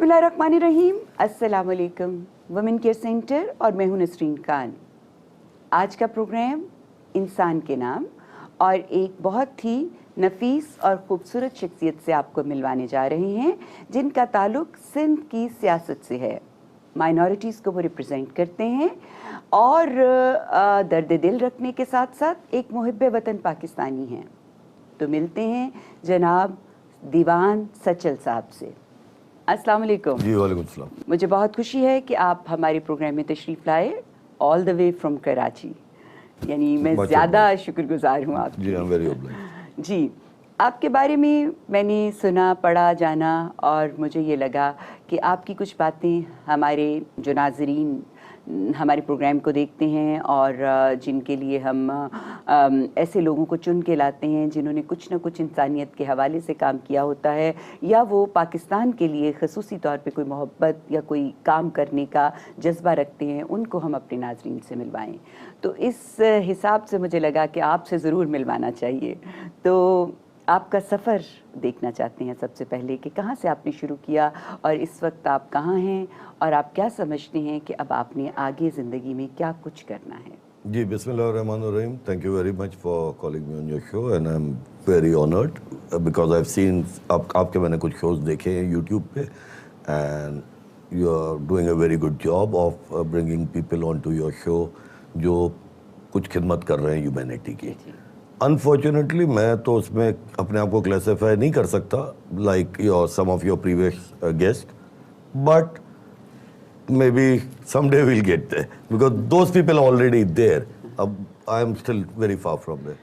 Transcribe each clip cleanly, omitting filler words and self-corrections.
बिस्मिल्लाहिर्रहमानिर्रहीम, अस्सलाम वालेकुम। वुमेन केयर सेंटर और मैं हूं नसरीन खान। आज का प्रोग्राम इंसान के नाम और एक बहुत ही नफीस और ख़ूबसूरत शख्सियत से आपको मिलवाने जा रहे हैं जिनका ताल्लुक़ सिंध की सियासत से है। माइनॉरिटीज़ को वो रिप्रेजेंट करते हैं और दर्द दिल रखने के साथ साथ एक मुहिब्बे वतन पाकिस्तानी हैं। तो मिलते हैं जनाब दीवान सचल साहब से। अस्सलाम वालेकुम। जी वालेकुम सलाम। मुझे बहुत खुशी है कि आप हमारे प्रोग्राम में तशरीफ़ लाए all the way from Karachi. यानी मैं ज़्यादा शुक्रगुजार हूँ आपकी। जी, आई एम वेरी ऑब्लाइज्ड। जी, आपके बारे में मैंने सुना, पढ़ा, जाना और मुझे ये लगा कि आपकी कुछ बातें हमारे जो नाज़रीन हमारे प्रोग्राम को देखते हैं और जिनके लिए हम ऐसे लोगों को चुन के लाते हैं जिन्होंने कुछ ना कुछ इंसानियत के हवाले से काम किया होता है या वो पाकिस्तान के लिए ख़ुसूसी तौर पे कोई मोहब्बत या कोई काम करने का जज्बा रखते हैं, उनको हम अपने नाज़रीन से मिलवाएं। तो इस हिसाब से मुझे लगा कि आपसे ज़रूर मिलवाना चाहिए। तो आपका सफ़र देखना चाहते हैं सबसे पहले कि कहाँ से आपने शुरू किया और इस वक्त आप कहाँ हैं और आप क्या समझते हैं कि अब आपने आगे ज़िंदगी में क्या कुछ करना है। जी, बिस्मिल्लाहिर्रहमानिर्रहीम। Thank you very much for calling me on your show and I am very honoured because I have seen आपके मैंने कुछ शोज देखे हैं यूट्यूब पे and you are doing a very good job of bringing people on to your show जो कुछ खिदमत कर रहे हैं ह्यूमैनिटी की। अनफॉर्चुनेटली मैं तो उसमें अपने आप को क्लासीफाई नहीं कर सकता like your some of your previous guest, but maybe someday we'll get there because those people are already there. I am still very far from there.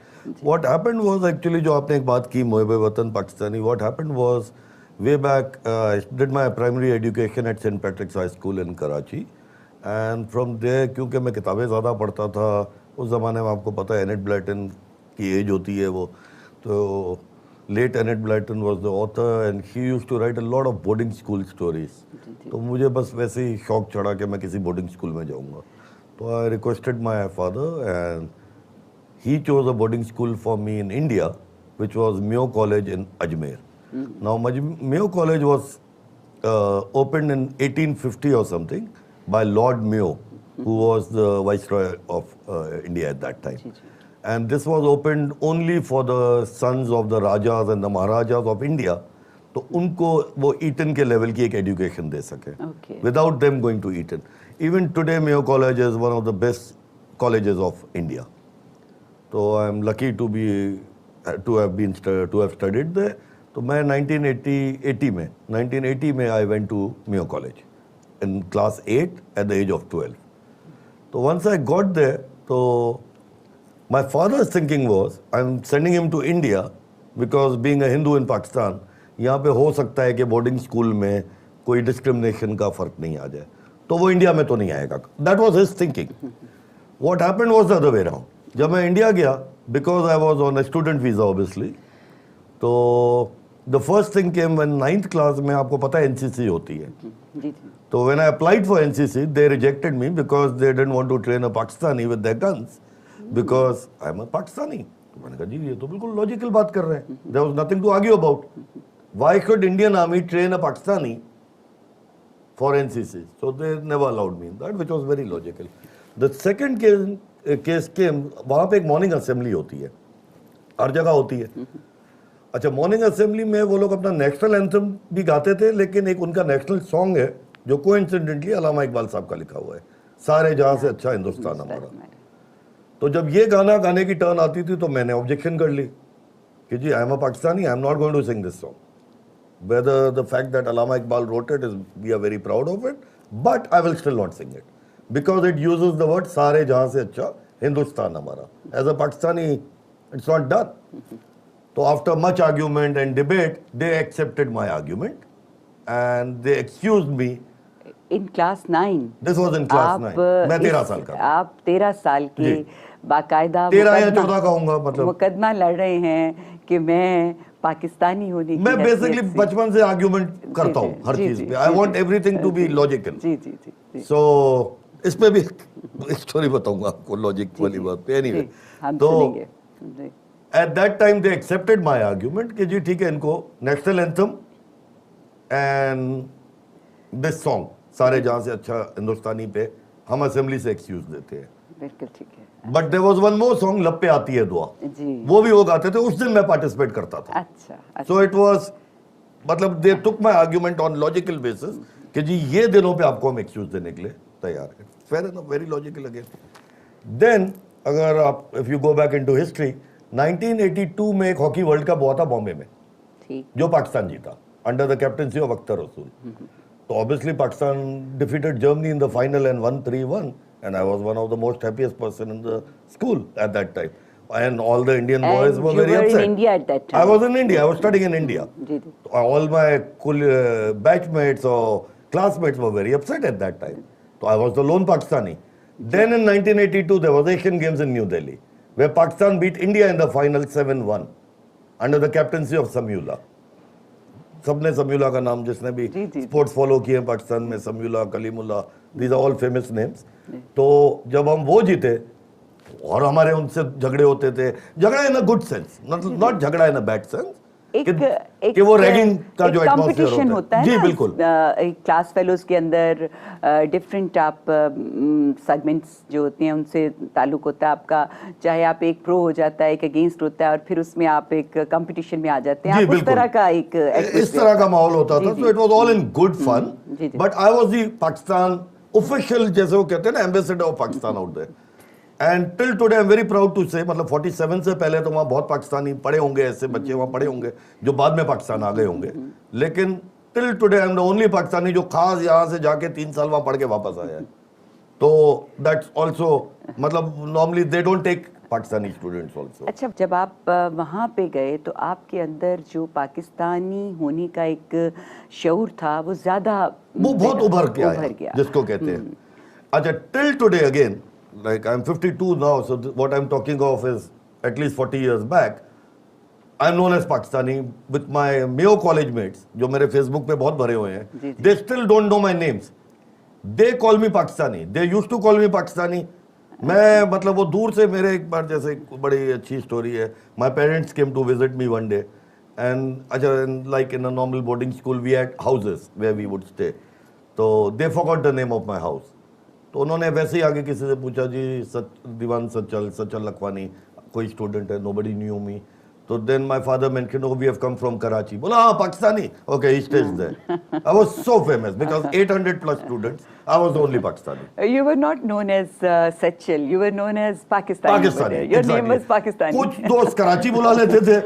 What happened was actually जो आपने एक बात की मुहिब्बे वतन Pakistani, what happened was way back I did my primary education at St. Patrick's High School in Karachi and from there क्योंकि मैं किताबें ज़्यादा पढ़ता था उस ज़माने में आपको पता है एनेट ब्लैटन की एज होती है वो, तो late Enid Blyton was the author and he used to write a lot of boarding school stories. तो मुझे बस वैसे ही शौक चढ़ा कि मैं किसी बोर्डिंग स्कूल में जाऊंगा, तो I requested my father and he chose a boarding school for me in India which was Mayo college in Ajmer. Now Mayo college was opened in 1850 or something by Lord Mayo, who was the Viceroy of India at that time. And this was opened only for the sons of the Rajas and the Maharajas of India. तो उनको वो eaten के level की एक education दे सके without them going to Eton. Even today Mayo college is one of the best colleges of India. तो I am lucky to have studied there. तो मैं 1980 में I went to Mayo college in class 8 at the age of 12। तो once I got there तो my father's thinking was I'm sending him to India because being a Hindu in Pakistan यहाँ पे हो सकता है कि बोर्डिंग स्कूल में कोई डिस्क्रिमिनेशन का फर्क नहीं आ जाए, तो वो इंडिया में तो नहीं आएगा। That was his thinking. What happened was the other way around. जब मैं इंडिया गया because I was on a student visa obviously, तो the first thing came when 9th class में आपको पता है एनसीसी होती है। तो when I applied for NCC they rejected me because they didn't want to train a Pakistani with their guns because I am a Pakistani. मैंने कहा जी ये तो बिल्कुल लॉजिकल बात कर रहे हैं, there was nothing to argue about. Why should Indian army train a Pakistani for NCC? So they never allowed me that, which was very logical. The second case came, वहां पे एक मॉर्निंग असेंबली होती है, हर जगह होती है। अच्छा, मॉर्निंग असेंबली में वो लोग अपना नेशनल एंथम भी गाते थे, लेकिन एक उनका नेशनल सॉन्ग है जो कोइंसिडेंटली अल्लामा इकबाल साहब का लिखा हुआ है, सारे जहां से अच्छा हिंदुस्तान हमारा। तो जब ये गाना गाने की टर्न आती थी तो मैंने ऑब्जेक्शन कर ली कि जी I am a Pakistani, I am not going to sing this song. Whether the fact that Allama Iqbal wrote it is we are very proud of it, but I will still not sing it because it uses the word सारे जहां से अच्छा हिंदुस्तान हमारा। As a Pakistani it's not done. तो after much argument and debate they accepted my argument and they excused me. In class 9? This was in class 9। मैं 13 साल का। आप 13 साल के बाकायदा 13 या 14 कहूंगा, मतलब मुकदमा लड़ रहे हैं कि मैं पाकिस्तानी होने की मैं बेसिकली बचपन से आर्ग्यूमेंट करता हूँ हर चीज पे। I want everything to be logical. जी जी जी। सो इस पे भी स्टोरी बताऊंगा आपको लॉजिक वाली बात पे। एनीवे, तो at that time they accepted my argument कि जी ठीक है, इनको national anthem and this song सारे जहां से अच्छा हिंदुस्तानी पे हम असेंबली से एक्सक्यूज देते हैं। बिल्कुल ठीक है। But there was one more song लब पे आती है दुआ, जी। वो भी वो गाते थे, उस दिन मैं पार्टिसिपेट करता था। अच्छा। सो इट वाज मतलब they took my argument on logical basis कि जी ये दिनों पे आपको हम एक्सक्यूज देने के लिए तैयार है। Fair enough, very logical again. Then अगर आप if you go back into history, 1982 में एक हॉकी वर्ल्ड कप हुआ था बॉम्बे में, ठीक। जो पाकिस्तान जीता under the captaincy of Akhtar रसूल। तो obviously Pakistan defeated Germany in the final and won 3-1, and I was one of the most happiest person in the school at that time, and all the Indian boys were very upset. You were in India at that time. I was in India, I was studying in India. जी। All my batchmates or classmates were very upset at that time. So I was the lone Pakistani. Then in 1982 there was Asian Games in New Delhi, where Pakistan beat India in the final 7-1 under the captaincy of Samiullah. सबने समीउल्लाह का नाम जिसने भी sports follow किए पाकिस्तान में, Samiullah, Kalimullah, these are all famous names. तो जब हम वो जीते और हमारे उनसे झगड़े होते थे, झगड़ा इन अ गुड सेंस, नॉट झगड़ा इन अ बैड सेंस, कि वो रैगिंग का जो कंपटीशन होता है जी ना, बिल्कुल, एक क्लास फेलोज के अंदर डिफरेंट आप सेगमेंट्स जो होते हैं उनसे ताल्लुक होता है आपका, चाहे आप एक प्रो हो जाता है, एक अगेंस्ट होता है, और फिर उसमें आप एक कंपटीशन में आ जाते हैं, आप उस तरह का एक इस तरह का माहौल होता था। So it was all in good fun, but I was the Pakistan official, जैसे वो कहते हैं ना, ambassador of Pakistan out there. And till today I am very proud to say, मतलब 47 से पहले तो वहाँ बहुत पाकिस्तानी पढ़े होंगे, ऐसे बच्चे वहाँ पढ़े होंगे जो बाद में पाकिस्तान आ गए होंगे, लेकिन till today I am the only Pakistani जो खास यहाँ से जाके 3 साल वहाँ पढ़ के वापस आया है। तो दैट्स ऑल्सो, मतलब normally they don't take Pakistani students also. अच्छा, जब आप वहाँ पे गए तो आपके अंदर जो पाकिस्तानी होने का एक शऊर था वो ज्यादा, वो बहुत उभर के आया, जिसको कहते हैं। अच्छा, till today again, like I'm 52 now, so what I'm talking of is at least 40 years back, I'm known as Pakistani with my Mayo college mates, जो मेरे Facebook पे बहुत भरे हुए हैं, they still don't know my names, they call me Pakistani, they used to call me Pakistani। मैं मतलब वो दूर से, मेरे एक बार जैसे बड़ी अच्छी स्टोरी है, my parents came to visit me one day, and अच्छा, like in a normal boarding school we had houses where we would stay, तो they forgot the name of my house, तो उन्होंने वैसे ही आगे किसी से पूछा, जी दीवान सचल लखवानी कोई स्टूडेंट है, नोबडी न्यू मी। तो then my father mentioned, we have come from Karachi. बोला हाँ Pakistani, okay, he stays there. I was so famous because 800 plus students, I was the only Pakistani. You were not known as Sachal, you were known as Pakistani. Your name was Pakistani. कुछ दोस्त कराची बुला लेते थे,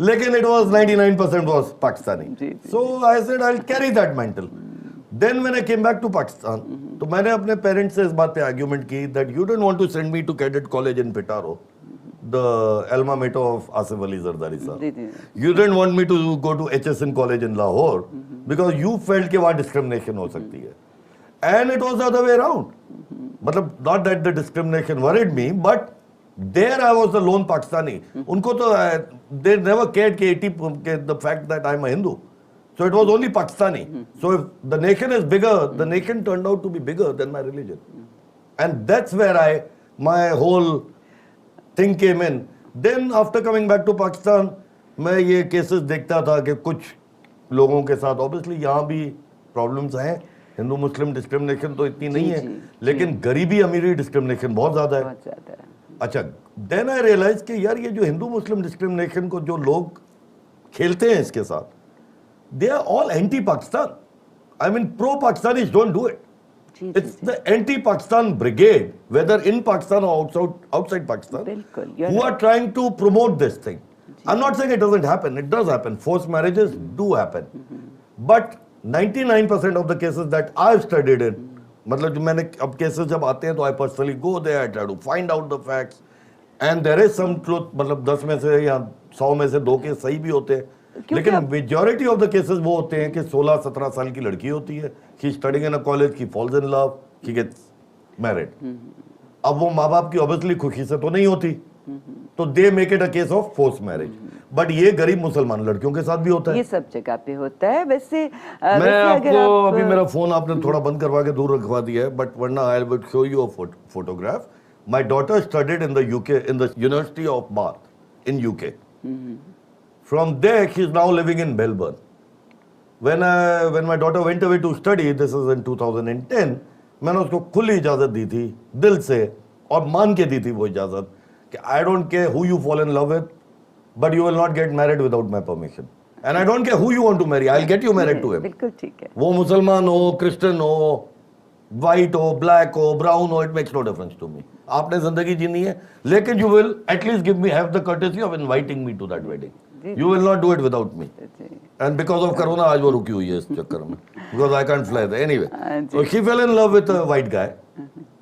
लेकिन it was 99% was Pakistani. So I said I'll carry that mantle. Then when I came back to Pakistan, तो मैंने अपने parents से इस बात पे आर्ग्यूमेंट की that you don't want to send me to cadet college in Pitaro, the alma mater of Asif Ali Zardari sir. You didn't want me to go to HSN college in Lahore because you felt कि वहाँ discrimination हो सकती है, and it was the other way around. मतलब not that the discrimination worried me, but there I was the lone Pakistani. उनको तो they never cared कि the fact that I'm a Hindu. So it was only Pakistani. So if the nation is bigger, the nation turned out to be bigger than my religion. And that's where my whole thing came in. Then after coming back to Pakistan, मैं ये cases देखता था कि कुछ लोगों के साथ, obviously यहाँ भी problems हैं, हिंदू मुस्लिम डिस्क्रिमिनेशन तो इतनी नहीं है, लेकिन गरीबी अमीरी डिस्क्रिमिनेशन बहुत ज़्यादा है। अच्छा, then I realized कि यार ये जो हिंदू मुस्लिम डिस्क्रिमिनेशन को जो लोग खेलते हैं इसके साथ, they are all anti-Pakistan. I mean, pro-Pakistanis don't do it. It's the anti-Pakistan brigade, whether in Pakistan or outside Pakistan, who are trying to promote this thing. I'm not saying it doesn't happen. It does happen. Forced marriages do happen. But 99% of the cases that I've studied in, मतलब जो मैंने अब cases जब आते हैं तो I personally go there, I try to find out the facts, and there is some truth. मतलब 10 में से या 100 में से 2 केस सही भी होते हैं, लेकिन मेजॉरिटी ऑफ द केसेस वो होते हैं कि 16-17 साल की लड़की होती है, she studying in a college, she falls in love, she gets married. अब वो माँ बाप की ऑब्वियसली खुशी से तो नहीं होती, तो they make it a case of force marriage. But ये गरीब मुसलमान लड़कियों के साथ भी होता है, ये सब जगह पे होता है। वैसे मैं आपको अभी मेरा फोन आपने थोड़ा बंद करवा के दूर रखवा दिया है, बट वरना I will show you a photograph. My daughter studied in the UK, in the university of bath in UK. From there, she is now living in Melbourne. when my daughter went away to study, this is in 2010, मैंने उसको खुली इजाजत दी थी दिल से और मान के दी थी वो इजाजत कि I don't care who you fall in love with, but you will not get married without my permission. And I don't care who you want to marry, I'll get you married to him. बिल्कुल ठीक है। वो मुसलमान हो, Christian हो, white हो, black हो, brown हो, it makes no difference to me. आपने जिंदगी जीनी है, लेकिन you will at least give me have the courtesy of inviting me to that wedding. You will not do it without me. And because of corona आज वो रुकी हुई है इस चक्कर में, because I can't fly there anyway. So she fell in love with a white guy.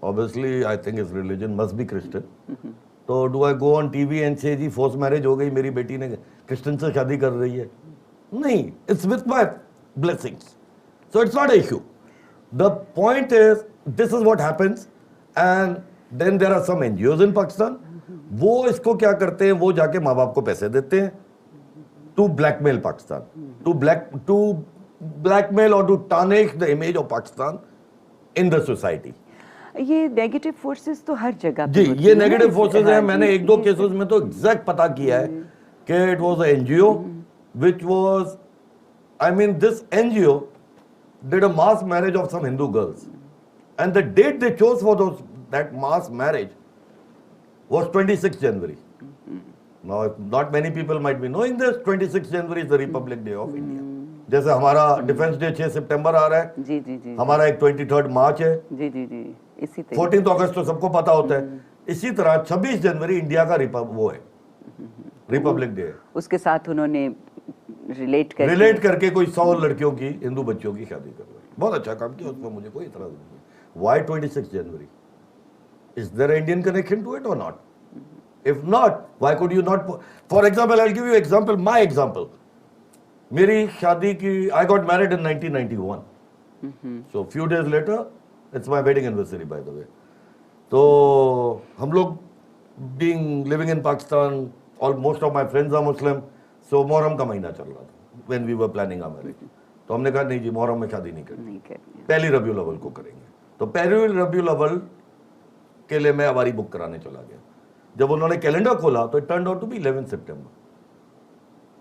Obviously I think his religion must B Christian. तो do I go on TV and से जी फोर्स मैरिज हो गई, मेरी बेटी ने Christian से शादी कर रही है? नहीं, it's with my blessings, so it's not a issue. The point is, this is what happens, and then there are some NGOs in Pakistan. वो इसको क्या करते हैं, वो जाके माँ बाप को पैसे देते हैं to blackmail Pakistan, to blackmail or to tarnish the image of Pakistan in the society. ये नेगेटिव फोर्सेस तो हर जगह जी, ये नेगेटिव फोर्सेस हैं। मैंने एक दो केसेस में तो एग्जैक्ट पता किया है कि it was an NGO which was, I mean, this NGO did a mass marriage of some Hindu girls, and the date they chose for that mass marriage was 26 January. Now, not many people might be knowing this. 26 January is the Republic Day of India. जैसे हमारा defence day 6 सितंबर आ रहा है, जी जी जी, हमारा एक 23 मार्च है, जी जी जी, इसी तरह 14 अगस्त तो सबको पता होता है। इसी तरह 26 जनवरी इंडिया का वो है, रिपब्लिक डे है। उसके साथ उन्होंने रिलेट करके कोई 100 लड़कियों की, हिंदू बच्चियों की शादी करवाई। बहुत अच्छा काम किया, उसमें मुझे कोई इतराज नहीं है। Why 26 January? Is there an Indian connection to it or not? If not, why could you not? For example, I'll give you example. My example. मेरी शादी की, I got married in 1991. So few days later, it's my wedding anniversary, by the way. तो हम लोग living in Pakistan, most of my friends are Muslim. So Muharram का महीना चल रहा था when we were planning our marriage. तो हमने कहा नहीं जी, मुहर्रम में शादी नहीं करनी, पहली रबीउल अव्वल को करेंगे। तो पहली रबीउल अव्वल के लिए मैं हवारी बुक कराने चला गया। जब उन्होंने कैलेंडर खोला तो it turned out to be 11 सितंबर।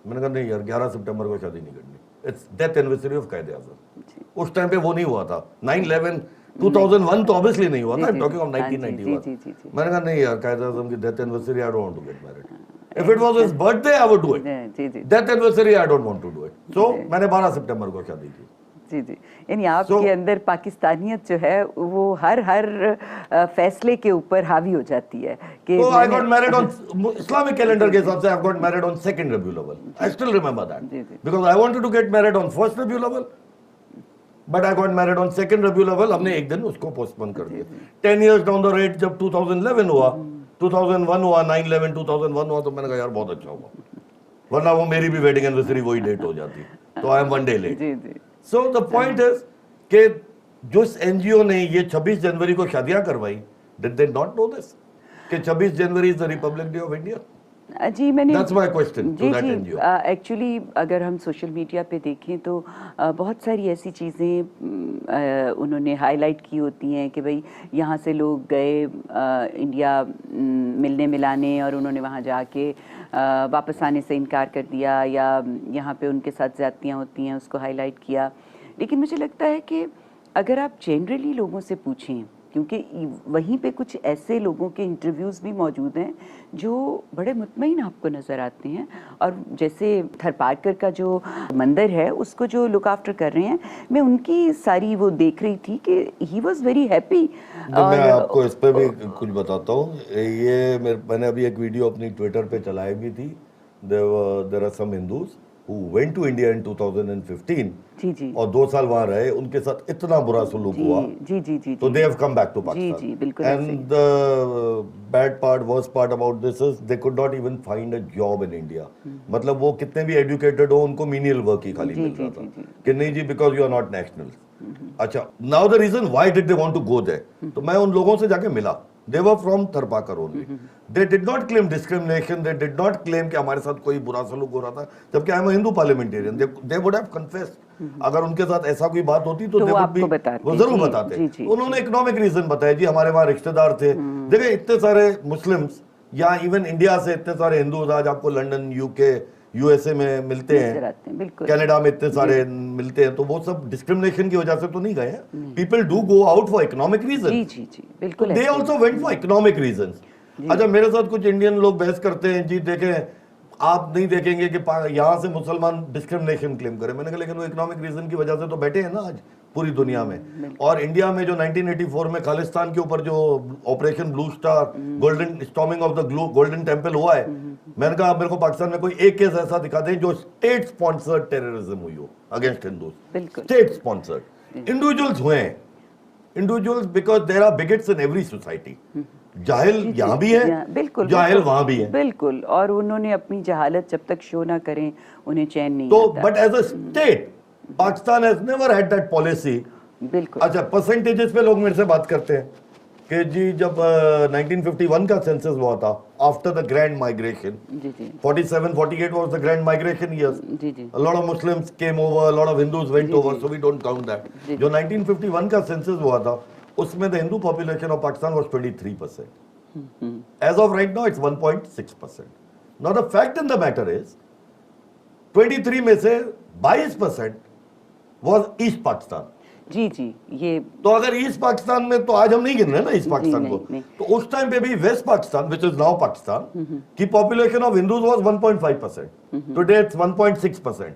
मैंने कहा नहीं यार, 11 सितंबर को शादी नहीं करनी, इट्स डेथ एनिवर्सरी ऑफ कायदे आज़म। उस टाइम पे वो नहीं हुआ था, 9/11 2001 तो ऑब्वियसली नहीं हुआ था, टॉकिंग ऑफ 1991। मैंने कहा नहीं यार, कायदे आज़म की death anniversary I don't want to get married. If it was his birthday, I would do it. Death anniversary, I don't want to do it. So मैंने 12 सितंबर को शादी की। जी जी, यानी आपके अंदर पाकिस्तानियत जो है वो हर फैसले के ऊपर हावी हो जाती है कि तो I got married on Islamic calendar के हिसाब से I got married on 2nd Rabiul Awwal. I still remember that because I wanted to get married on 1st Rabiul Awwal, but I got married on 2nd Rabiul Awwal. हमने एक दिन उसको postpone कर दिया। 10 years down the road जब 2011 हुआ, 2001 हुआ, 9/11 2001 हुआ, तो मैंने कहा यार बहुत अच्छा हुआ, वरना वो मेरी भी वेडिंग एनिवर्सरी वही डेट हो जाती, तो I am 1 day late. So the point is कि जो एनजीओ ने ये 26 जनवरी को शादियां करवाई, did they not know this कि 26 जनवरी is the republic day of India? जी, मैंने That's my question to that NGO. Actually अगर हम सोशल मीडिया पे देखें तो बहुत सारी ऐसी चीज़ें उन्होंने हाईलाइट की होती हैं कि भाई यहाँ से लोग गए इंडिया मिलने मिलाने, और उन्होंने वहाँ जाके वापस आने से इनकार कर दिया, या यहाँ पे उनके साथ ज़्यादतियाँ होती हैं उसको हाईलाइट किया। लेकिन मुझे लगता है कि अगर आप जनरली लोगों से पूछें, क्योंकि वहीं पे कुछ ऐसे लोगों के इंटरव्यूज़ भी मौजूद हैं जो बड़े मुतमईन आपको नज़र आते हैं, और जैसे थरपारकर का जो मंदिर है उसको जो लुक आफ्टर कर रहे हैं, मैं उनकी सारी वो देख रही थी कि ही वाज वेरी हैप्पी। मैं आपको इस पे भी कुछ बताता हूँ। ये मैंने अभी एक वीडियो अपनी ट्विटर पे चलाई भी थी। There are some Hindus who went to India in 2015 जी, और 2 साल वहाँ रहे, उनके साथ इतना बुरा सलूक हुआ, जी, तो they have come back to Pakistan। जी, बिल्कुल। And the bad part, worst part about this is they could not even find a job in India। मतलब वो कितने भी educated हो, उनको menial work ही खाली मिल रहा था कि नहीं जी, because you are not national। अच्छा, now the reason why did they want to go there? तो मैं उन लोगों से जाके मिला। They were from Tharpakar only। They did not claim discrimination। They did not claim कि हमारे साथ कोई बुरा सलूक हो रहा था, जबकि I am a Hindu parliamentarian। They would have confessed। अगर उनके साथ ऐसा कोई बात होती तो वो जरूर बताते। उन्होंने इकोनॉमिक रीजन बताया, जी हमारे वहाँ रिश्तेदार थे। देखिए इतने सारे मुस्लिम्स या इवन इंडिया से इतने सारे हिंदूज आज आपको लंदन, यूके, यूएसए में मिलते नजर हैं, आते हैं, बिल्कुल। कनाडा में इतने सारे मिलते हैं, तो वो सब डिस्क्रिमिनेशन की वजह से तो नहीं गए हैं। People do go out for economic reason. जी जी जी, बिल्कुल दे ऐसे ही। Also went for economic reason. अच्छा, मेरे साथ कुछ इंडियन लोग बहस करते हैं, जी देखें आप नहीं देखेंगे कि यहाँ से मुसलमान डिस्क्रिमिनेशन क्लेम करें। मैंने कहा लेकिन वो इकोनॉमिक रीजन की वजह से तो बैठे हैं ना आज पूरी दुनिया में। और इंडिया में जो 1984 में खालिस्तान के ऊपर जो operation blue star, golden storming of the golden temple हुआ है, मैंने कहा मेरे को पाकिस्तान में कोई एक केस ऐसा दिखा दें जो स्टेट स्पॉन्सर्ड टेररिज्म हुई हो against Hindus. State sponsored individuals हुए हैं, individuals, because there are bigots in every society. जाहिल यहाँ भी है, बिल्कुल, जाहिल वहां भी है, बिल्कुल। और उन्होंने अपनी जहालत जब तक शो ना करें उन्हें चैन नहीं तो आता। But as a state Pakistan has never had that policy. बिल्कुल। अच्छा, परसेंटेजेस पे लोग मेरे से बात करते हैं कि जी जब 1951 का सेंसस हुआ था, आफ्टर द ग्रैंड माइग्रेशन, जी जी 47-48 was the grand migration years, जी जी a lot of Muslims came over, a lot of Hindus went over, so we don't count that. जो 1951 का सेंसस हुआ था उसमें the Hindu population of Pakistan was 23%. As of right now, it's 1.6%. Now the fact in the matter is, 23 में से 22% was East Pakistan. जी जी, ये तो अगर ईस्ट पाकिस्तान में, तो आज हम नहीं गिन रहे ना ईस्ट पाकिस्तान को, तो उस टाइम पे भी West Pakistan, which is now Pakistan, की population of Hindus was 1.5%, today it's 1.6%।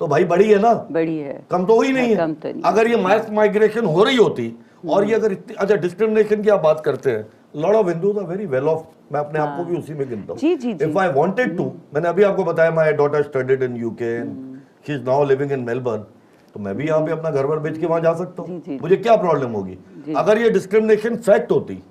तो भाई बड़ी है ना, बड़ी है, कम तो हुई नहीं कम है। तो नहीं। अगर ये मास माइग्रेशन हो रही होती और ये अगर इतनी, अच्छा डिस्क्रिमिनेशन की आप बात करते हैं, lot of Hindus are very well off, मैं अपने आप को भी उसी में गिनता जी जी हूँ। जी। इफ आई वांटेड टू, मैंने अभी आपको बताया my daughter studied in UK and she is now living in Melbourne, तो मैं भी यहाँ पे अपना घर वर बेच के वहां जा सकता जी, जी, हूँ, मुझे क्या प्रॉब्लम होगी। अगर ये डिस्क्रिमिनेशन फैक्ट होती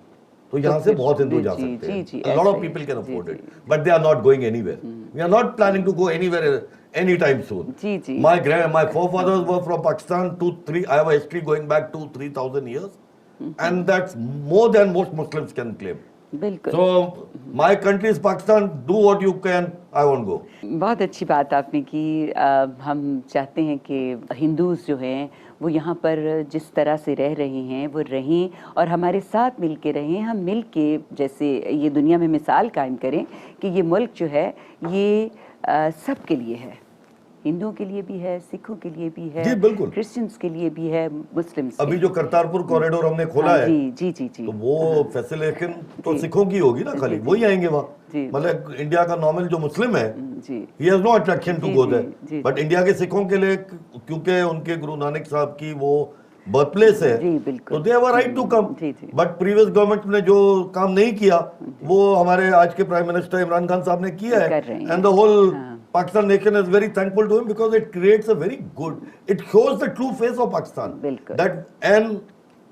तो यहाँ से बहुत हिंदू जा जी, सकते जी, हैं, जी, a lot of ऐसे ही, people can ji, afford ji. it, but they are not going anywhere. We are not planning to go anywhere anytime soon. Ji ji My forefathers were from Pakistan, 2-3, I have a history going back 2,000-3,000 years, and that's more than most Muslims can claim. बिल्कुल। So my country is Pakistan, do what you can, I won't go. बहुत अच्छी बात आपने की। हम चाहते हैं कि हिंदूज जो हैं वो यहाँ पर जिस तरह से रह रहे हैं वो रहें और हमारे साथ मिल के रहें। हम मिल के जैसे ये दुनिया में मिसाल कायम करें कि ये मुल्क जो है ये सब के लिए है, हिंदुओं के लिए भी है, सिखों के लिए भी है, जी बिल्कुल, क्रिश्चियंस के लिए भी है, मुस्लिम्स। अभी जो करतारपुर कॉरिडोर हमने खोला है, जी जी जी जी, तो वो फैसिलिटेशन तो सिखों की होगी ना, खाली वही आएंगे वहाँ। मतलब इंडिया का नॉर्मल जो मुस्लिम है, he has no attraction to go there, but India के सिखों के लिए, क्योंकि उनके गुरु नानक साहब की वो बर्थ प्लेस है, तो they have a right to come. But previous government ने जो काम नहीं किया वो हमारे आज के प्राइम मिनिस्टर इमरान खान साहब ने किया है, and the whole Pakistan nation is very thankful to him because it creates a very good, it shows the true face of Pakistan. That, and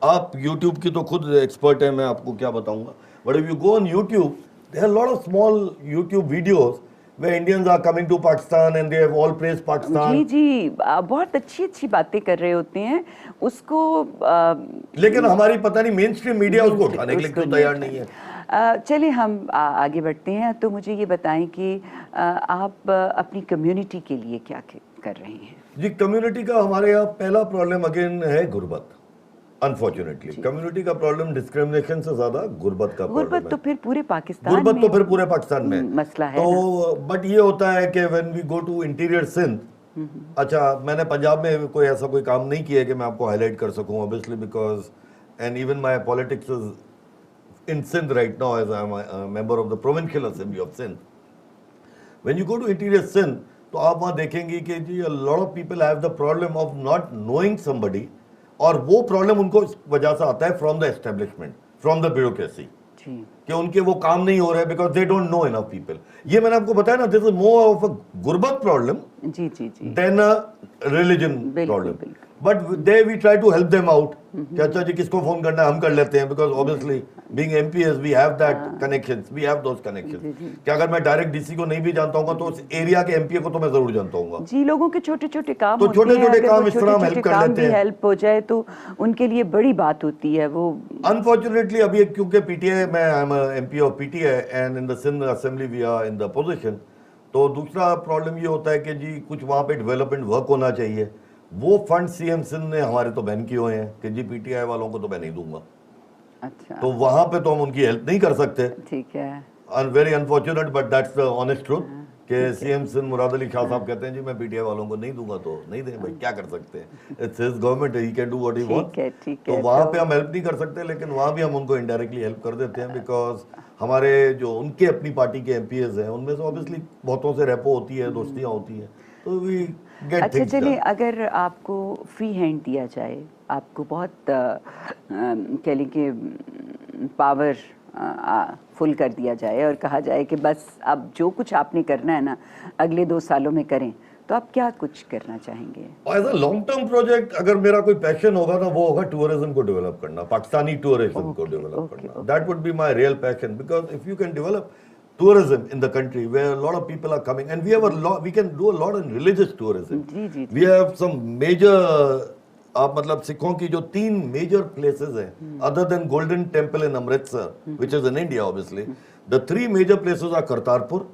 आप YouTube की तो खुद एक्सपर्ट है, मैं आपको क्या बताऊंगा, but if you go on YouTube, there are a lot of small YouTube videos where Indians are coming to Pakistan and they have all praised Pakistan. जी जी, बहुत अच्छी बातें कर रहे होते हैं उसको, लेकिन हमारी पता नहीं मेन स्ट्रीम मीडिया उसको उठाने के लिए क्यों तैयार नहीं है। चलिए हम आगे बढ़ते हैं। तो मुझे ये बताएं कि आप अपनी कम्युनिटी के लिए क्या कर रहे हैं? जी, कम्युनिटी का हमारे यहाँ पहला प्रॉब्लम अगेन है गुर्बत। अनफॉर्चुनेटली कम्युनिटी का प्रॉब्लम डिस्क्रिमिनेशन से ज्यादा गुर्बत का प्रॉब्लम है। गुर्बत तो फिर पूरे पाकिस्तान गुर्बत तो फिर पूरे पाकिस्तान में मसला है तो, बट ये होता है कि when we go to interior Sindh, अच्छा मैंने पंजाब में कोई ऐसा कोई काम नहीं किया है कि मैं आपको हाईलाइट कर सकूं, obviously, because and even my politics is in Sindh right now as I am a member of the Provincial Assembly of Sindh. When you go to interior Sindh, तो आप वहाँ देखेंगे कि जी a lot of people have the problem of not knowing somebody, और वो problem उनको इस वजह से आता है from the establishment, from the bureaucracy, कि उनके वो काम नहीं हो रहे हैं because they don't know enough people. ये मैंने आपको बताया ना, this is more of a गुर्बत problem जी जी जी than a religion problem. But there we try to help them out. कि अच्छा जी किसको फोन करना है हम कर लेते हैं, because obviously being MPs we have that connections, we have those connections. कि अगर मैं डायरेक्ट डीसी को नहीं भी जानता हूँ तो उस एरिया के एमपी को तो मैं जरूर जानता हूँ जी। लोगों के छोटे छोटे काम तो छोटे छोटे काम इस तरह हेल्प कर लेते हैं, हेल्प हो जाए तो उनके लिए बड़ी बात होती है वो। अनफॉर्चुनेटली अभी क्योंकि पीटीआई में I am MP of PTI and in the Sindh assembly we are in the position, तो दूसरा प्रॉब्लम ये होता है कि जी कुछ वहाँ पे डेवलपमेंट वर्क होना चाहिए, वो फंड सीएम सिंध ने हमारे तो बैन किए हुए हैं कि जी पीटीआई वालों को तो मैं नहीं दूंगा। अच्छा, तो वहां पे तो हम उनकी हेल्प नहीं कर सकते। ठीक है, very unfortunate but that's the honest truth कि सीएम सिंध मुराद अली शाह साहब कहते हैं जी मैं पीटीआई वालों को नहीं दूंगा तो नहीं दें भाई, क्या कर सकते हैं, it's his government, he can do what he wants. ठीक तो है, वहाँ पे हम हेल्प नहीं कर सकते, लेकिन वहाँ भी हम उनको इनडायरेक्टली हेल्प कर देते हैं, बिकॉज हमारे जो उनके अपनी पार्टी के एमपीएस हैं उनमें से ऑब्वियसली बहुतों से रेपो होती है, दोस्तियाँ होती हैं, तो वी गेट अच्छा थिंग्स चलिए, डन। अगर आपको फ्री हैंड दिया जाए, आपको बहुत कह लें कि पावर फुल कर दिया जाए और कहा जाए कि बस अब जो कुछ आपने करना है ना अगले 2 सालों में करें, तो आप क्या कुछ करना चाहेंगे? As a long term project अगर मेरा कोई पैशन होगा ना, वो होगा टूरिज्म को डेवलप करना, पाकिस्तानी टूरिज्म को डेवलप करना। That would be my real passion, because if you can develop tourism in the country where a lot of people are coming, and we have a lot, we can do a lot in religious tourism. जी We have some major आप मतलब सिखों की जो 3 major places हैं other than golden temple in Amritsar which is in India obviously, the 3 major places are Kartarpur,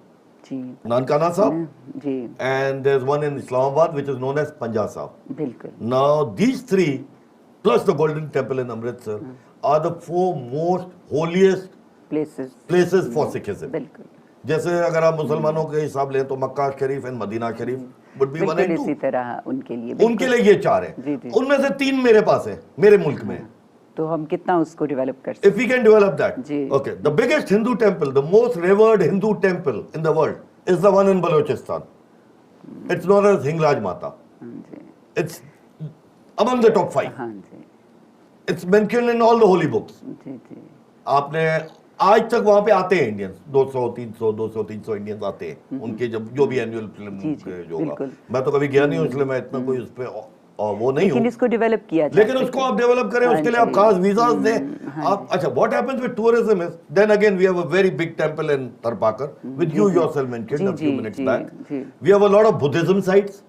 जी नानकाना साहब, जी and there's one in Islamabad which is known as Panja Sahib. बिल्कुल। Now these 3 plus the golden temple in Amritsar are the 4 most holiest places for Sikhism. बिल्कुल जैसे अगर आप मुसलमानों के हिसाब लें तो मक्का शरीफ एंड मदीना शरीफ would be 1 and 2. इसी तरह उनके लिए उनके लिए ये 4 जी, है, जी। उनमें से 3 मेरे पास है, मेरे मुल्क में। तो हम कितना उसको डेवलप कर सकते If we can develop that, ji. okay. The biggest Hindu temple, the most revered Hindu temple in the world is the one in Balochistan. It's known as Hinglaj Mata. Ji It's among the top 5. हाँ जी It's mentioned in all the holy books. जी जी आपने आज तक वहां पे आते हैं Indians, 200-300 Indians आते हैं उनके जब जो भी एनुअल फिल्म जी, जी, जो होगा। बिल्कुल। मैं तो कभी गया नहीं हूँ, इसलिए मैं इतना कोई उस पे वो नहीं लेकिन हूँ, इसको डेवलप किया जाए, लेकिन उसको आप डेवलप करें, उसके लिए आप खास वीजास दें आप। अच्छा, what happens with tourism is then again we have a very big temple in Tharparkar with you yourself mentioned a few minutes back, we have a lot of Buddhism sites.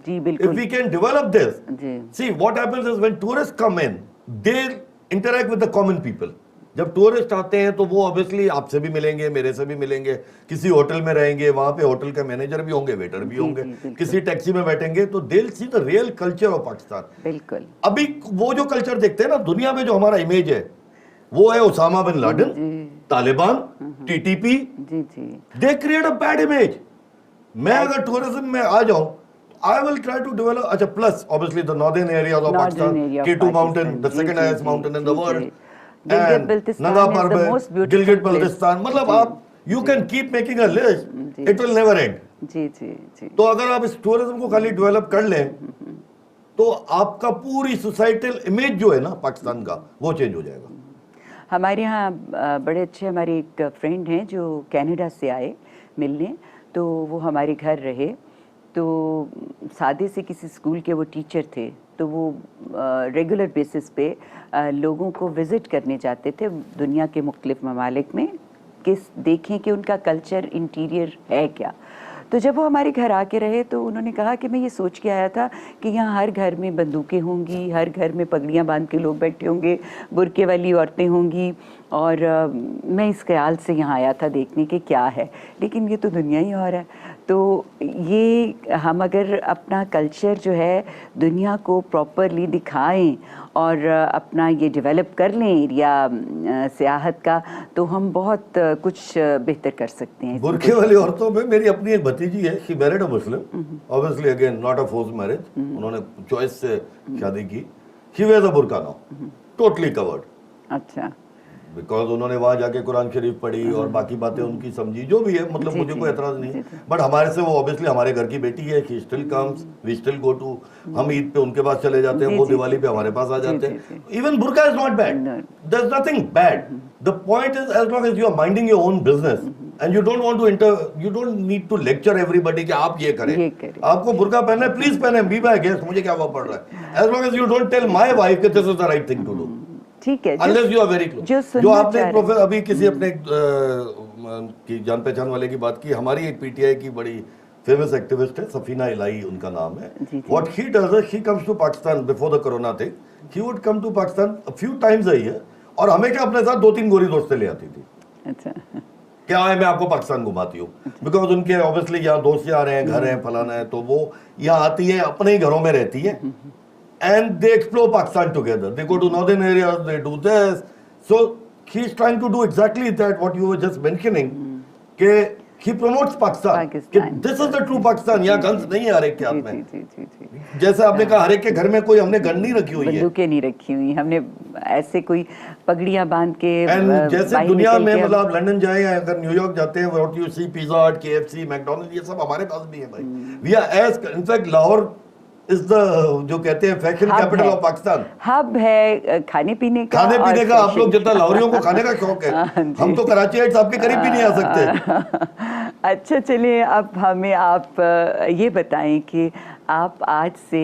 जी If बिल्कुल we can develop this, जी see what happens is when tourists come in, they interact with the common people. जब tourist आते हैं तो वो obviously आपसे भी मिलेंगे, मेरे से भी मिलेंगे, किसी होटल में रहेंगे, वहां पे होटल का मैनेजर भी होंगे, वेटर भी होंगे, किसी टैक्सी में बैठेंगे, तो they will see the real culture of Pakistan. बिल्कुल। अभी वो जो कल्चर देखते हैं ना दुनिया में, जो हमारा इमेज है वो है Osama bin Laden, Taliban, TTP, जी जी they create a bad image. मैं अगर टूरिज्म में आ जाऊं, I will try to develop. अच्छा, plus obviously the northern areas of Pakistan, K2 mountain, the second highest mountain in the world, and Nanga Parbat, Gilgit-Baltistan. मतलब आप you can keep making a list, it will never end. जी जी जी तो अगर आप इस tourism को खाली develop कर लें तो आपका पूरी सोसाइटल इमेज जो है ना पाकिस्तान का, वो चेंज हो जाएगा। हमारे यहाँ बड़े अच्छे हमारे एक फ्रेंड हैं जो कनाडा से आए मिलने, तो वो हमारे घर रहे, तो सादे से किसी स्कूल के वो टीचर थे, तो वो रेगुलर बेसिस पे लोगों को विज़िट करने जाते थे दुनिया के मुख्तलिफ ममालिक में, किस देखें कि उनका कल्चर इंटीरियर है क्या। तो जब वो हमारे घर आके रहे तो उन्होंने कहा कि मैं ये सोच के आया था कि यहाँ हर घर में बंदूकें होंगी, हर घर में पगड़ियाँ बांध के लोग बैठे होंगे, बुरके वाली औरतें होंगी, और मैं इस ख्याल से यहाँ आया था देखने के क्या है, लेकिन ये तो दुनिया ही और है। तो ये हम अगर अपना कल्चर जो है दुनिया को प्रॉपरली दिखाएं और अपना ये डेवलप कर लें एरिया सियाहत का, तो हम बहुत कुछ बेहतर कर सकते हैं। बुरखे वाली औरतों में मेरी अपनी एक भतीजी है, she married a Muslim, obviously again not a force marriage, उन्होंने चॉइस से शादी की। She wears a burqa now, totally covered. अच्छा, बिकॉज उन्होंने वहां जाके कुरान शरीफ पढ़ी और बाकी बातें उनकी समझी, जो भी है, मतलब मुझे कोई एतराज नहीं है, बट हमारे से वो ऑब्वियसली हमारे घर की बेटी है, she still comes, we still go to, हम ईद पे उनके पास चले जाते हैं, वो दिवाली पे हमारे पास आ जाते हैं। Even burqa is not bad, there is nothing bad, the point is as long as you are minding your own business and you don't want to you don't need to lecture everybody कि आप ये करें, आपको बुर्का पहनना है please पहने, be my guest, मुझे क्या हुआ पड़ रहा है, as long as you don't tell my wife कि this is the right thing to do, ठीक है। Unless you are very close. जो आपने अभी किसी अपने की जान पहचान वाले की बात की, हमारी एक पीटीआई की बड़ी फेमस एक्टिविस्ट है, सफीना इलाही उनका नाम है। What she does is she comes to Pakistan before the corona thing. She would come to Pakistan a few times a year, और हमें क्या अपने साथ 2-3 गोरी दोस्तें ले आती थी। अच्छा, क्या है, मैं आपको पाकिस्तान घुमाती हूँ, बिकॉज उनके ऑब्वियसली यहाँ दोस्त आ रहे हैं, घर हैं, फलाना है, तो वो यहाँ आती है, अपने ही घरों में रहती है, and they explore Pakistan together. They go to northern areas, they do this. So she's trying to do exactly that what you were just mentioning. कि he promotes Pakistan. This is the true Pakistan. यहाँ guns नहीं है हर एक के हाथ में. जी. जैसे आपने कहा हर एक के घर में कोई हमने गन नहीं रखी हुई है. बंदूकें नहीं रखी हुई. हमने ऐसे कोई पगड़ियां बांध के. जैसे दुनिया में मतलब आप लंदन जाए या अगर न्यूयॉर्क जाते हैं, what you see, Pizza Hut, KFC, McDonald's, ये सब हमारे पास भी है भाई. We are as in fact Lahore is the जो कहते हैं fashion capital of Pakistan. Hub है खाने पीने का. आप लोग जितना लाहौरियों को खाने का शौक है, हम तो कराची आपके करीब भी नहीं आ सकते. अच्छा चलिए, अब हमें आप ये बताएं कि आप आज से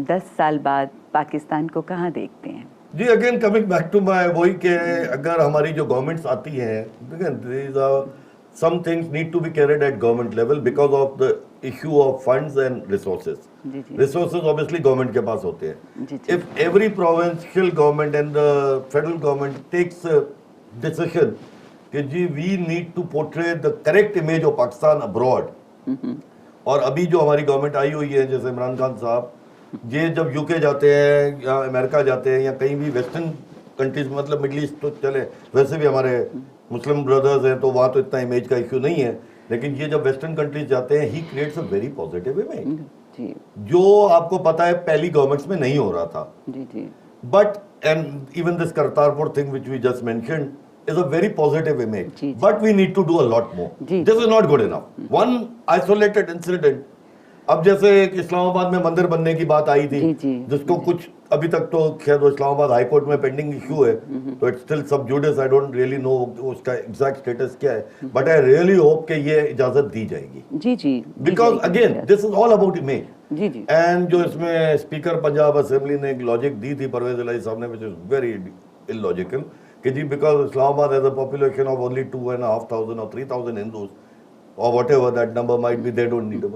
10 साल बाद पाकिस्तान को कहाँ देखते हैं? जी, again coming back to my वही के अगर हमारी जो गवर्नमेंट्स आती हैं, some things need to be carried at government level because of the issue of funds and resources. Resources obviously government के पास होते हैं. If every provincial government and the federal government takes a decision कि जी we need to portray the correct image of Pakistan abroad. और अभी जो हमारी government आई हुई है, जैसे इमरान खान साहब, ये जब यूके जाते हैं या अमेरिका जाते हैं या कहीं भी वेस्टर्न कंट्रीज, मतलब मिडल ईस्ट तो चले, वैसे भी हमारे मुस्लिम ब्रदर्स हैं तो वहाँ तो इतना इमेज का इश्यू नहीं है, लेकिन ये जब वेस्टर्न कंट्रीज जाते हैं, he creates a very positive image, जो आपको पता है पहली गवर्नमेंट्स में नहीं हो रहा था. But and even this Kartarpur thing which we just mentioned is a very positive image, but we need to do a lot more. This is not good enough. One isolated incident. अब जैसे एक इस्लामाबाद में मंदिर बनने की बात आई थी, जिसको कुछ अभी तक तो खैर वो इस्लामाबाद हाई कोर्ट में पेंडिंग इशू है, तो it's still sub judice. I don't really know उसका एग्जैक्ट स्टेटस क्या है, बट आई रियली होप कि ये इजाजत दी जाएगी. जी. Because again this is all about image. And जो इसमें स्पीकर पंजाब असेंबली ने एक लॉजिक दी थी परवेज इलाही साहब ने, व्हिच इज वेरी इलॉजिकल, कि जी because Islamabad has a population of only 2,500 or 3,000 Hindus or whatever that number might be, they don't need a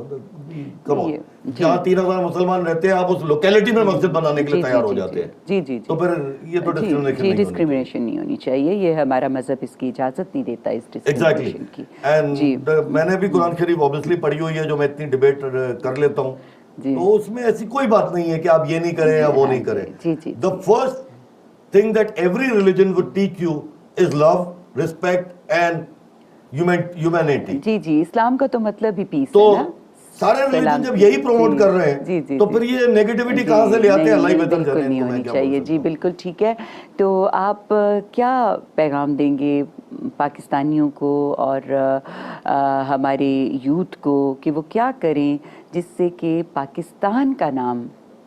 come on. जहाँ 3,000 मुसलमान रहते हैं, आप उस लोकेलिटी में मस्जिद बनाने के लिए तैयार हो जाते हैं. जी. तो फिर ये तो डिस्क्रिमिनेशन नहीं होनी चाहिए. ये हमारा मजहब इसकी इजाजत नहीं देता इस डिस्क्रिमिनेशन की. एंड मैंने भी कुरान शरीफ ऑब्वियसली पढ़ी हुई है, जो मैं इतनी डिबेट कर लेता हूँ, तो उसमें ऐसी कोई बात नहीं है कि आप ये नहीं करें या वो नहीं करें. The first thing that every religion would teach you is love, respect and humanity. जी. इस्लाम का तो मतलब ही पीस तो है ना. सारे रिलीजन जब यही प्रमोट कर रहे हैं, तो फिर ये नेगेटिविटी कहाँ से ले आते हैं? अल्लाह ही बेहतर जाने. नहीं होनी चाहिए. जी बिल्कुल ठीक है. तो आप क्या पैगाम देंगे पाकिस्तानियों को और हमारे यूथ को कि वो क्या करें जिससे कि पाकिस्तान का नाम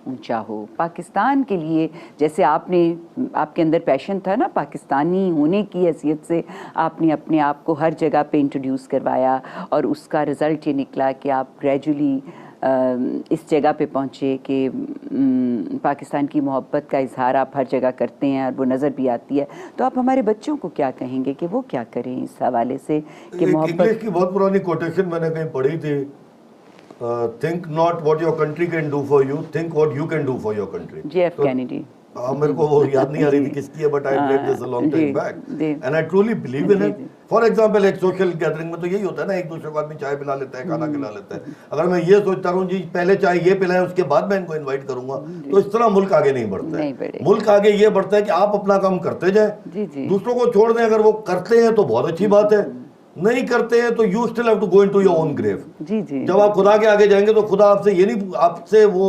ऊंचा हो? पाकिस्तान के लिए जैसे आपके अंदर पैशन था ना, पाकिस्तानी होने की हैसियत से आपने अपने आप को हर जगह पे इंट्रोड्यूस करवाया और उसका रिज़ल्ट ये निकला कि आप ग्रेजुअली इस जगह पे पहुँचे कि पाकिस्तान की मोहब्बत का इजहार आप हर जगह करते हैं और वो नज़र भी आती है. तो आप हमारे बच्चों को क्या कहेंगे कि वो क्या करें इस हवाले से कि मोहब्बत की बहुत पुरानी कोटेशन मैंने कहीं पढ़ी थी, think not what your country can do for you, think what you can do for your country. JF Kennedy. मेरे को वो याद नहीं आ रही थी किसकी है, but I read this a long time back, and I truly believe in it. For example, एक सोशल गैदरिंग में तो यही होता है ना, एक दूसरे को आदमी चाय पिला लेता है, खाना खिला लेता है. अगर मैं ये सोचता रहूं जी पहले चाय ये पिलाएं उसके बाद मैं इनको इनवाइट करूंगा, तो इस तरह मुल्क आगे नहीं बढ़ता है. मुल्क आगे ये बढ़ता है कि आप अपना काम करते जाए, दूसरों को छोड़ दें. अगर वो करते हैं तो बहुत अच्छी बात है, नहीं करते हैं तो you still have to go into your own grave. जी. जब आप खुदा के आगे जाएंगे तो खुदा आपसे वो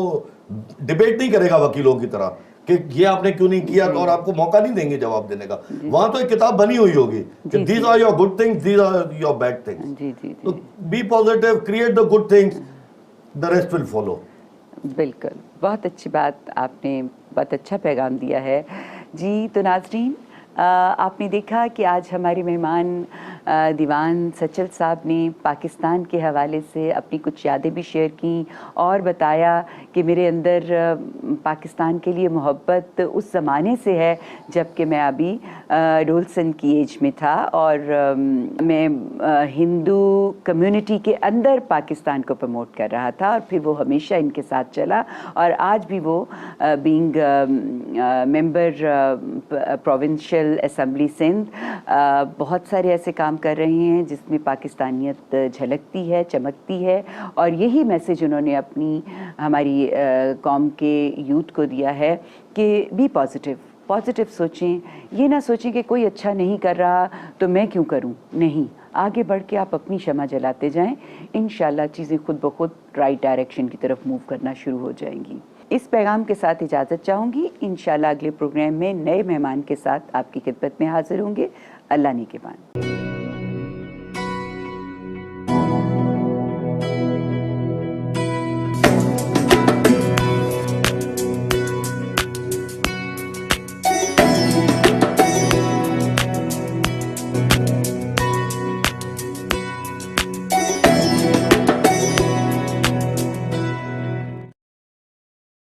डिबेट नहीं करेगा वकीलों की तरह कि ये आपने क्यों नहीं किया, और आपको मौका नहीं देंगे जवाब देने का. वहां तो एक किताब बनी हुई होगी कि these are your good things, these are your bad things. तो be positive, create the good things, the rest will follow. बिल्कुल, बहुत अच्छी बात, आपने बहुत अच्छा पैगाम दिया है. जी तो नाज़रीन, आपने देखा कि आज हमारे मेहमान दीवान सचल साहब ने पाकिस्तान के हवाले से अपनी कुछ यादें भी शेयर की और बताया कि मेरे अंदर पाकिस्तान के लिए मोहब्बत उस ज़माने से है जबकि मैं अभी डोलसन की एज में था और मैं हिंदू कम्युनिटी के अंदर पाकिस्तान को प्रमोट कर रहा था और फिर वो हमेशा इनके साथ चला और आज भी वो being member provincial assembly Sindh बहुत सारे ऐसे काम कर रहे हैं जिसमें पाकिस्तानियत झलकती है, चमकती है और यही मैसेज उन्होंने अपनी हमारी कौम के यूथ को दिया है कि बी पॉजिटिव सोचें, ये ना सोचें कि कोई अच्छा नहीं कर रहा तो मैं क्यों करूं, नहीं, आगे बढ़ के आप अपनी शमा जलाते जाएं, इंशाल्लाह चीज़ें खुद ब खुद राइट डायरेक्शन की तरफ मूव करना शुरू हो जाएंगी। इस पैगाम के साथ इजाज़त चाहूँगी। इंशाल्लाह अगले प्रोग्राम में नए मेहमान के साथ आपकी खिदमत में हाजिर होंगे। अल्लाह ने के बाद।